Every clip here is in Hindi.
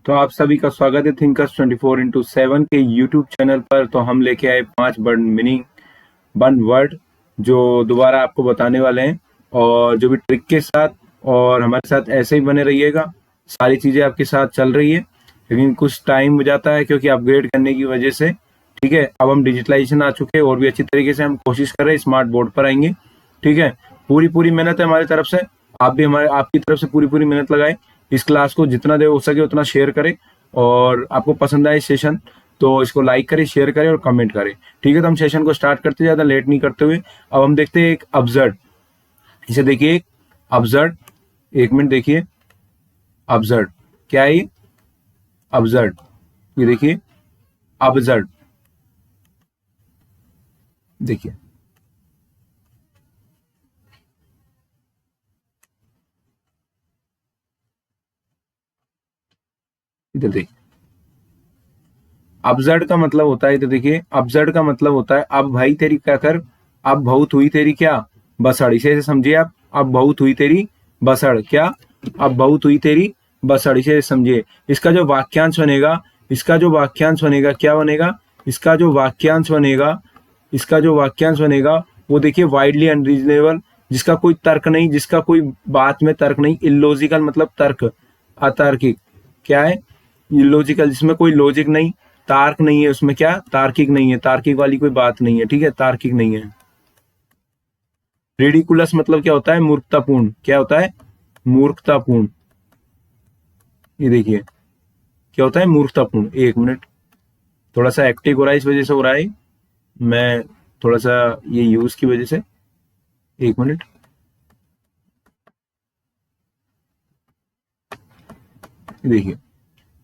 तो आप सभी का स्वागत है थिंकर्स 24x7 के यूट्यूब चैनल पर। तो हम लेके आए 5 वर्ड मीनिंग, 1 वर्ड जो दोबारा आपको बताने वाले हैं, और जो भी ट्रिक के साथ। और हमारे साथ ऐसे ही बने रहिएगा। सारी चीज़ें आपके साथ चल रही है, लेकिन कुछ टाइम हो जाता है क्योंकि अपग्रेड करने की वजह से। ठीक है, अब हम डिजिटलाइजेशन आ चुके हैं और भी अच्छी तरीके से हम कोशिश कर रहे हैं, स्मार्ट बोर्ड पर आएंगे। ठीक है, पूरी मेहनत है हमारी तरफ से। आप भी आपकी तरफ से पूरी मेहनत लगाएं। इस क्लास को जितना देर हो सके उतना शेयर करें, और आपको पसंद आए सेशन तो इसको लाइक करें, शेयर करें और कमेंट करें। ठीक है, तो हम सेशन को स्टार्ट करते, ज़्यादा लेट नहीं करते हुए। अब हम देखते हैं एक अब्सर्ड। इसे देखिए, अब्सर्ड। 1 मिनट देखिए, अब्सर्ड क्या है ये? अब्सर्ड, ये देखिए, अब्सर्ड। देखिए, इधर देखिए, अब्सर्ड का मतलब होता है, इधर देखिए, अब्सर्ड का मतलब होता है अब भाई तेरी क्या कर, अब बहुत हुई तेरी क्या बसड़। इसे ऐसे समझिए आप, अब बहुत हुई तेरी बसड़। क्या? अब बहुत हुई तेरी बसड़, इसे समझिए। इसका जो वाक्यांश बनेगा, इसका जो वाक्यांश बनेगा क्या बनेगा? इसका जो वाक्यांश बनेगा, इसका जो वाक्यांश बनेगा वो देखिए, वाइडली अनरीजनेबल, जिसका कोई तर्क नहीं, जिसका कोई बात में तर्क नहीं। इलॉजिकल मतलब तर्क, अतार्किक। क्या है? इलॉजिकल, जिसमें कोई लॉजिक नहीं, तार्क नहीं है उसमें। क्या? तार्किक नहीं है, तार्किक वाली कोई बात नहीं है। ठीक है, तार्किक नहीं है। रेडिकुलस मतलब क्या होता है? मूर्खतापूर्ण। क्या होता है? मूर्खतापूर्ण। ये देखिए, क्या होता है? मूर्खतापूर्ण। 1 मिनट, थोड़ा सा एक्टिव हो रहा है, इस वजह से हो रहा है। मैं थोड़ा सा ये यूज की वजह से। 1 मिनट, देखिए,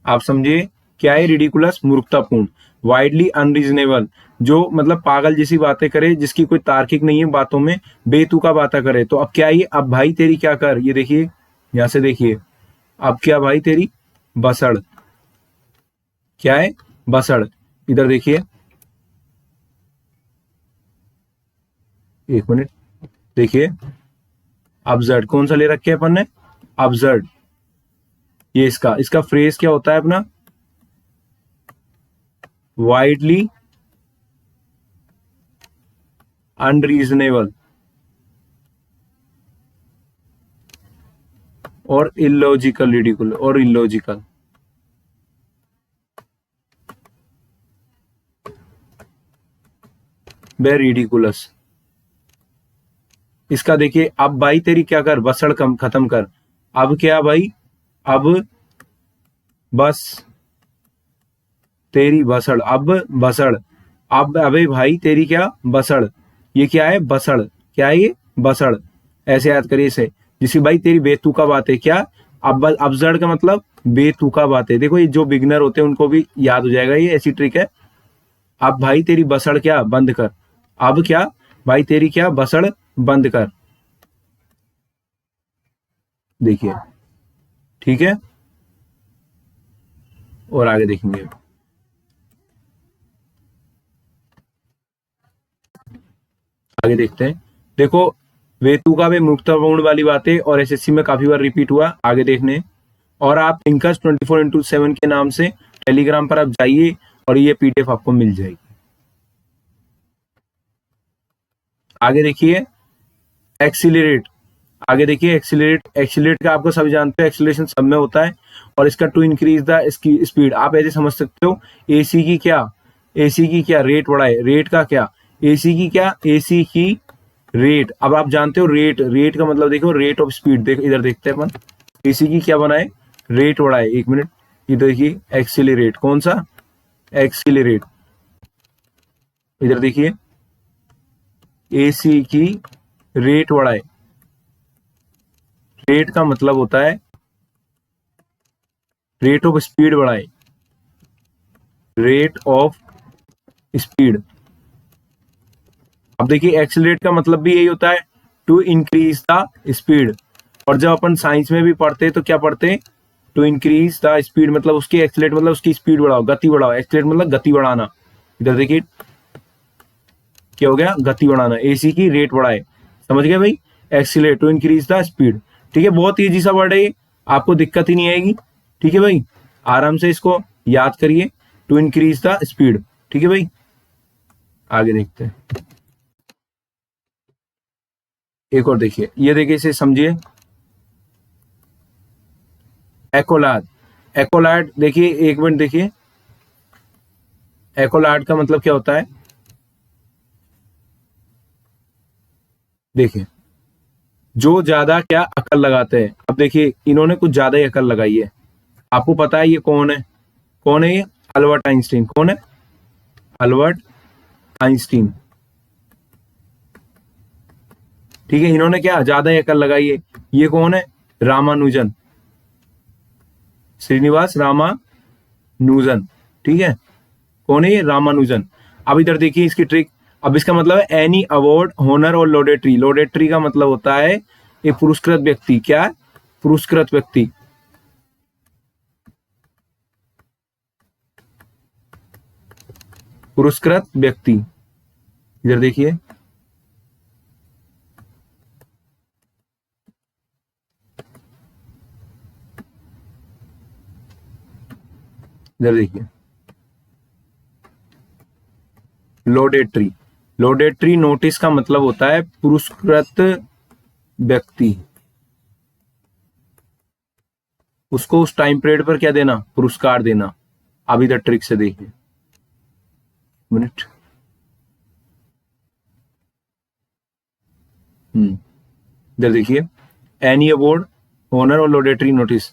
आप समझिए क्या है रिडिकुलस? मूर्खतापूर्ण। वाइडली अनरीजनेबल, जो मतलब पागल जैसी बातें करे, जिसकी कोई तार्किक नहीं है बातों में, बेतुका बातें करे। तो अब क्या है ये? अब भाई तेरी क्या कर, ये देखिए, यहां से देखिए, अब क्या भाई तेरी बसड़। क्या है? बसड़। इधर देखिए, 1 मिनट देखिए, अब्सर्ड कौन सा ले रखे हैं अपन ने? अब्सर्ड। ये इसका इसका फ्रेज क्या होता है अपना? वाइडली अनरीजनेबल और इलॉजिकल, रिडिकुलस और इलॉजिकल। वे रिडिकुलस। इसका देखिए, अब भाई तेरी क्या कर, बसड़ कम खत्म कर। अब क्या भाई? अब बस तेरी बसड़, अब बसड़। अब अबे भाई तेरी क्या बसड़। ये क्या है? बसड़। क्या है ये? बसड़। ऐसे याद करिए इसे, जिसकी भाई तेरी बेतुका बात है। क्या? अब अब्सर्ड का मतलब बेतुका बात है। देखो, ये जो बिगनर होते हैं उनको भी याद हो जाएगा, ये ऐसी ट्रिक है। अब भाई तेरी बसड़ क्या बंद कर। अब क्या भाई तेरी क्या बसड़ बंद कर। देखिए, ठीक है, और आगे देखेंगे। आगे देखते हैं। देखो, वेतुका में मुक्तापूर्ण वाली बातें और एसएससी में काफी बार रिपीट हुआ। आगे देखने, और आप थिंकर्स 24x7 के नाम से टेलीग्राम पर आप जाइए और ये पीडीएफ आपको मिल जाएगी। आगे देखिए, एक्सीलरेट। आगे देखिए, एक्सीलरेट। एक्सीलरेट का आपको सभी जानते हैं, एक्सीलरेशन सब में होता है। और इसका टू इंक्रीज द स्पीड, आप ऐसे समझ सकते हो, एसी की क्या, एसी की क्या रेट बढ़ाए। रेट का क्या? एसी की क्या? एसी की रेट। अब आप जानते हो रेट, रेट का मतलब देखो, रेट ऑफ स्पीड। देखो इधर देखते हैं अपन, एसी की क्या बनाए? रेट बढ़ाए। 1 मिनट, इधर देखिए, एक्सीलरेट। कौन सा? एक्सीलरेट। इधर देखिए, एसी की रेट बढ़ाए। रेट का मतलब होता है रेट ऑफ स्पीड बढ़ाए। Rate of speed. अब देखिए, एक्सीलरेट का मतलब भी यही होता है, टू इंक्रीज द स्पीड। और जब अपन साइंस में भी पढ़ते हैं तो क्या पढ़ते हैं? टू इंक्रीज द स्पीड मतलब उसकी एक्सीलरेट मतलब उसकी स्पीड बढ़ाओ, गति बढ़ाओ। एक्सीलरेट मतलब गति बढ़ाना। इधर देखिए, क्या हो गया? गति बढ़ाना। एसी की रेट बढ़ाए, समझ गए भाई? Accelerate, to increase the speed. ठीक है, बहुत ईजी सा वर्ड है ये, आपको दिक्कत ही नहीं आएगी। ठीक है भाई, आराम से इसको याद करिए, टू इंक्रीज द स्पीड। ठीक है भाई, आगे देखते हैं। एक और देखिए, ये देखिए, इसे समझिए। एकोलाड, एकोलाड देखिए, एक मिनट देखिए, एकोलाड का मतलब क्या होता है? देखिए, जो ज्यादा क्या अकल लगाते हैं। अब देखिए, इन्होंने कुछ ज्यादा ही अकल लगाई है। आपको पता है ये कौन है? कौन है ये? Albert Einstein. कौन है? Albert Einstein. ठीक है, इन्होंने क्या ज्यादा ही अकल लगाई है। ये कौन है? रामानुजन, श्रीनिवास रामानुजन। ठीक है, कौन है ये? रामानुजन। अब इधर देखिए इसकी ट्रिक। अब इसका मतलब है एनी अवार्ड, होनर और लोडेट्री। लोडेट्री का मतलब होता है ये पुरस्कृत व्यक्ति। क्या है? पुरस्कृत व्यक्ति। पुरस्कृत व्यक्ति, इधर देखिए, इधर देखिए, लोडेट्री। लोडेट्री नोटिस का मतलब होता है पुरस्कृत व्यक्ति। उसको उस टाइम पीरियड पर क्या देना? पुरस्कार देना। अब इधर ट्रिक से देखिए, मिनट। इधर देखिए, एनी अवार्ड, ऑनर और लोडेटरी नोटिस।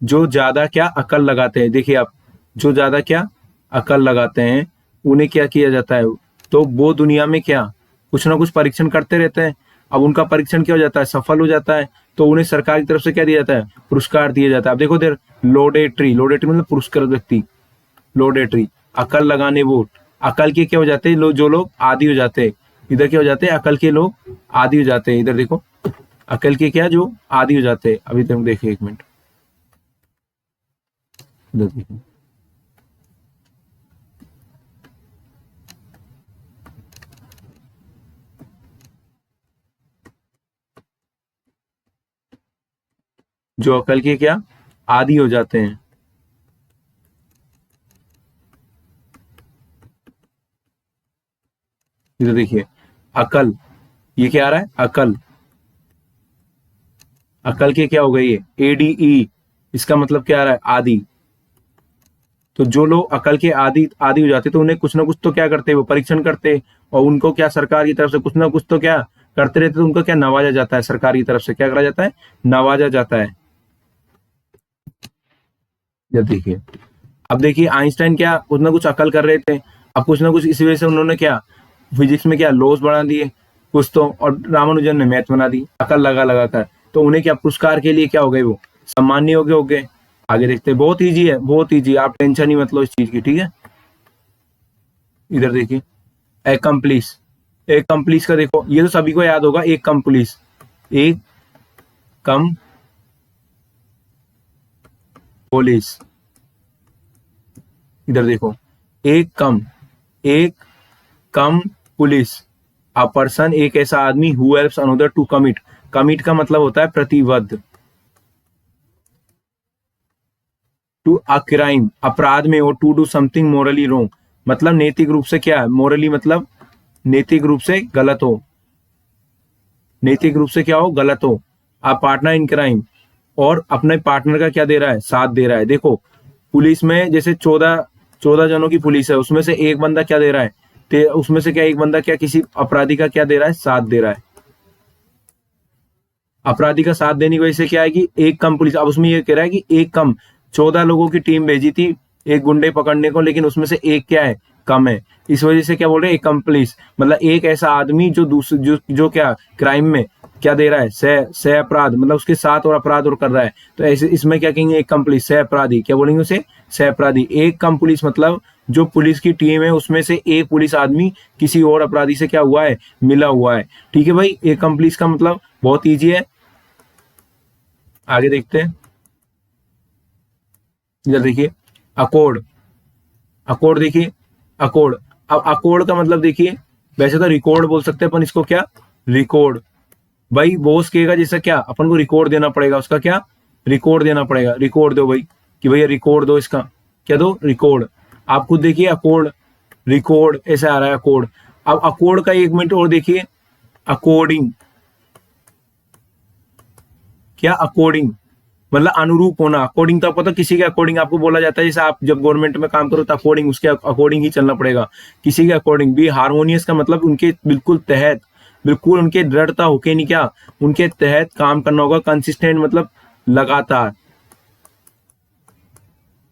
जो ज्यादा क्या अकल लगाते हैं, देखिए आप, जो ज्यादा क्या अकल लगाते हैं उन्हें क्या किया जाता है? तो वो दुनिया में क्या कुछ ना कुछ परीक्षण करते रहते हैं। अब उनका परीक्षण क्या हो जाता है? सफल हो जाता है, तो उन्हें सरकार की तरफ से क्या दिया जाता है? पुरस्कार दिया जाता है। अब देखो देर, लोडेटरी, लोडेटरी मतलब पुरस्कृत व्यक्ति। लोडेटरी, अकल लगाने वो, अकल के क्या हो जाते हैं? जो लोग आदी हो जाते हैं। इधर क्या हो जाते हैं? अकल के लोग आदी हो जाते हैं। इधर देखो, अकल के क्या, जो आदी हो जाते हैं। अभी तुम देखिए, एक मिनट, इधर देखिए, जो अकल के क्या आदी हो जाते हैं। इधर देखिए, अकल, ये क्या आ रहा है? अकल, अकल के क्या हो गई है? एडीई। इसका मतलब क्या आ रहा है? आदि। तो जो लोग अकल के आदि आदि हो जाते तो उन्हें कुछ ना कुछ तो क्या करते, वो परीक्षण करते, और उनको क्या सरकार की तरफ से कुछ ना कुछ तो क्या करते रहते, तो उनको क्या नवाजा जाता है, सरकार की तरफ से क्या करा जाता है? नवाजा जाता है। जब देखिए, अब देखिए आइंस्टाइन क्या कुछ ना कुछ अकल कर रहे थे। अब कुछ ना कुछ इसी वजह से उन्होंने क्या फिजिक्स में क्या लॉस बढ़ा दिए कुछ तो, और रामानुजन ने मैथ बना दी अकल लगा लगा कर। तो उन्हें क्या पुरस्कार के लिए क्या हो गए? वो सम्मान्य हो गए। आगे देखते हैं, बहुत ईजी है, बहुत ईजी, आप टेंशन ही मत लो इस चीज की। ठीक है, इधर देखिए, एकम्प्लिस। एकम्प्लिस का देखो, ये तो सभी को याद होगा, एक कम पुलिस, एक कम पुलिस। इधर देखो, एक कम पुलिस। अ पर्सन, एक ऐसा आदमी, who helps another to commit. Commit का मतलब होता है प्रतिबद्ध, टू अ क्राइम, अपराध में हो, to do something morally wrong, मतलब नैतिक रूप से क्या है? मोरली मतलब नैतिक रूप से गलत हो, नैतिक रूप से क्या हो? गलत हो। आ पार्टनर इन क्राइम, और अपने पार्टनर का क्या दे रहा है? साथ दे रहा है। देखो, पुलिस में जैसे 14 जनों की पुलिस है, उसमें से एक बंदा क्या दे रहा है? उसमें से क्या एक बंदा क्या किसी अपराधी का क्या दे रहा है? साथ दे रहा है। अपराधी का साथ देने की वजह से क्या है कि एक कम पुलिस। अब उसमें ये कह रहा है कि एक कम, 14 लोगों की टीम भेजी थी एक गुंडे पकड़ने को, लेकिन उसमें से एक क्या है? कम है। इस वजह से क्या बोल रहे हैं? एक कम पुलिस, मतलब एक ऐसा आदमी जो दूसरे जो क्या क्राइम में क्या दे रहा है? सह अपराध, मतलब उसके साथ और अपराध और कर रहा है। तो ऐसे इसमें क्या कहेंगे? एक कम पुलिस, सह अपराधी। क्या बोलेंगे उसे? सह अपराधी। एक कम पुलिस मतलब जो पुलिस की टीम है उसमें से एक पुलिस आदमी किसी और अपराधी से क्या हुआ है? मिला हुआ है। ठीक है भाई, एक कम पुलिस का मतलब बहुत ईजी है। आगे देखते हैं, इधर देखिए, अकोर्ड। अकोर्ड देखिए, अकोर्ड। अब अकोर्ड का मतलब देखिए, वैसे तो रिकॉर्ड बोल सकते हैं अपन इसको, क्या? रिकॉर्ड। भाई बॉस कहेगा जैसा क्या अपन को रिकॉर्ड देना पड़ेगा, उसका क्या? रिकॉर्ड देना पड़ेगा। रिकॉर्ड दो भाई, कि भैया रिकॉर्ड दो इसका, क्या दो, रिकॉर्ड। आप खुद देखिए अकॉर्ड, रिकॉर्ड ऐसे आ रहा है अकॉर्ड। अब अकॉर्ड का 1 मिनट और देखिए, अकॉर्डिंग, क्या अकॉर्डिंग मतलब अनुरूप होना। अकॉर्डिंग तो आपको पता, किसी के अकॉर्डिंग आपको बोला जाता है, जैसे आप जब गवर्नमेंट में काम करो तो अकॉर्डिंग, उसके अकॉर्डिंग ही चलना पड़ेगा, किसी के अकॉर्डिंग भी। हारमोनियस का मतलब उनके बिल्कुल तहत, बिल्कुल उनके दृढ़ता होके नहीं, क्या उनके तहत काम करना होगा। कंसिस्टेंट मतलब लगातार,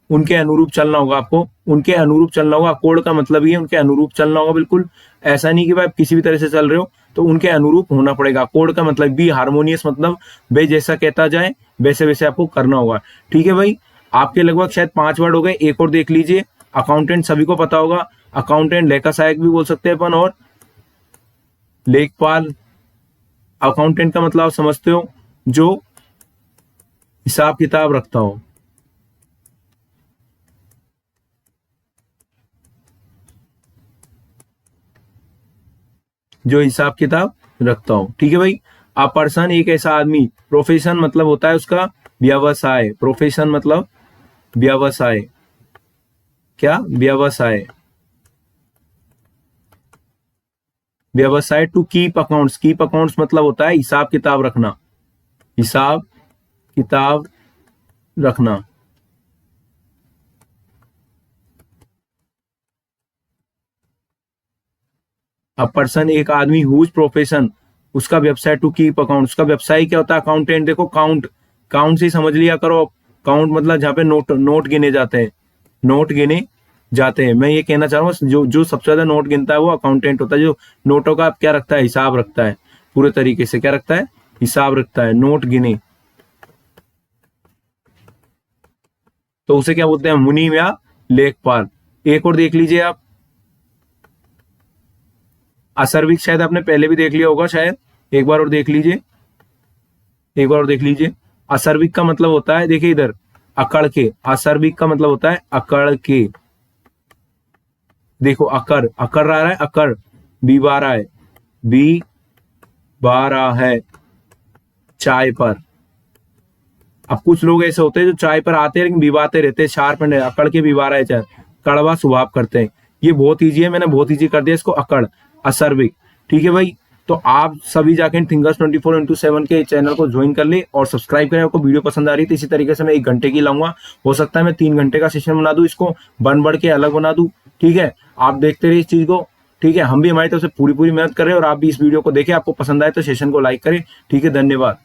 उनके अनुरूप चलना होगा आपको, उनके अनुरूप चलना होगा। अकॉर्ड का मतलब ही है उनके अनुरूप चलना होगा, बिल्कुल ऐसा नहीं कि भाई आप किसी भी तरह से चल रहे हो, तो उनके अनुरूप होना पड़ेगा। अकॉर्ड का मतलब भी हारमोनियस, मतलब वे जैसा कहता जाए वैसे वैसे आपको करना होगा। ठीक है भाई, आपके लगभग शायद 5 वर्ड हो गए, एक और देख लीजिए। अकाउंटेंट सभी को पता होगा, अकाउंटेंट लेखा सहायक भी बोल सकते हैं अपन, और लेखपाल। अकाउंटेंट का मतलब आप समझते हो, जो हिसाब किताब रखता हो, जो हिसाब किताब रखता हो। ठीक है भाई। अ पर्सन एक ऐसा आदमी, प्रोफेशन मतलब होता है उसका व्यवसाय, प्रोफेशन मतलब व्यवसाय, क्या व्यवसाय, व्यवसाय। To keep accounts, keep accounts मतलब होता है हिसाब किताब रखना, हिसाब किताब रखना। अ पर्सन एक आदमी, हुज प्रोफेशन, उसका व्यवसाय, टू कीप अकाउंट, उसका व्यवसाय क्या होता है, अकाउंटेंट। देखो काउंट, काउंट से समझ लिया करो। काउंट मतलब जहाँ पे नोट नोट गिने जाते हैं, नोट गिने जाते हैं। मैं ये कहना चाह रहा हूँ, जो जो सबसे ज्यादा नोट गिनता है वो अकाउंटेंट होता है, जो नोटों का क्या रखता है, हिसाब रखता है पूरे तरीके से। क्या रखता है, हिसाब रखता है, नोट गिने, तो उसे क्या बोलते हैं, मुनीम या लेखपाल। एक और देख लीजिए आप, असर्विक, शायद आपने पहले भी देख लिया होगा शायद, एक बार और देख लीजिए, एक बार और देख लीजिए। असर्विक का मतलब होता है, देखिए इधर, अकड़ के। असर्विक का मतलब होता है अकड़ के। देखो अकर, अकर आ रहा है, अकर बी बार है, बी बार है चाय पर। अब कुछ लोग ऐसे होते हैं जो चाय पर आते हैं लेकिन विवाते रहते हैं, शार्प एंड, अकड़ के विवारा है चाय, कड़वा स्वभाव करते हैं। ये बहुत ईजी है, मैंने बहुत ईजी कर दिया इसको, अकड़, असर्विक। ठीक है भाई, तो आप सभी जाके थिंकर्स 24x7 के चैनल को ज्वाइन कर ले और सब्सक्राइब करें। आपको वीडियो पसंद आ रही है तो इसी तरीके से मैं 1 घंटे की लाऊंगा, हो सकता है मैं 3 घंटे का सेशन बना दूं, इसको बन बढ़ के अलग बना दूं। ठीक है, आप देखते रहिए इस चीज को। ठीक है, हम भी हमारी तरफ से पूरी पूरी मेहनत कर रहे हैं, और आप भी इस वीडियो को देखें, आपको पसंद आए तो सेशन को लाइक करें। ठीक है, धन्यवाद।